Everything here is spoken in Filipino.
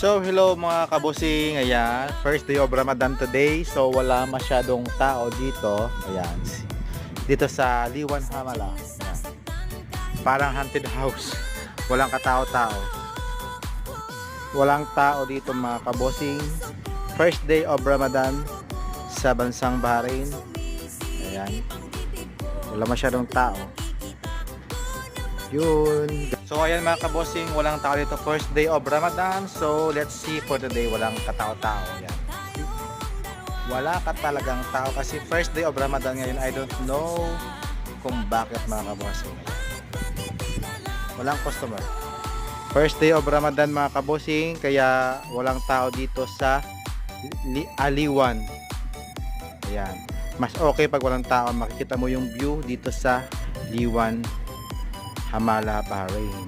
So, hello mga kabusing. Ayan, first day of Ramadan today. So, wala masyadong tao dito. Ayan, dito sa Liwan Hamala. Ayan. Parang haunted house. Walang katao-tao. Walang tao dito mga kabusing. First day of Ramadan sa bansang Bahrain. Ayan. Wala masyadong tao. Yun. So ayan mga kabosing, walang tao dito first day of Ramadan. So let's see for today, walang katao-tao. Yan. Wala ka talagang tao kasi first day of Ramadan ngayon. I don't know kung bakit mga kabosing. Walang customer. First day of Ramadan mga kabosing, kaya walang tao dito sa Aliwan. Ayan. Mas okay pag walang tao, makikita mo yung view dito sa Liwan Hamala, Bahrain.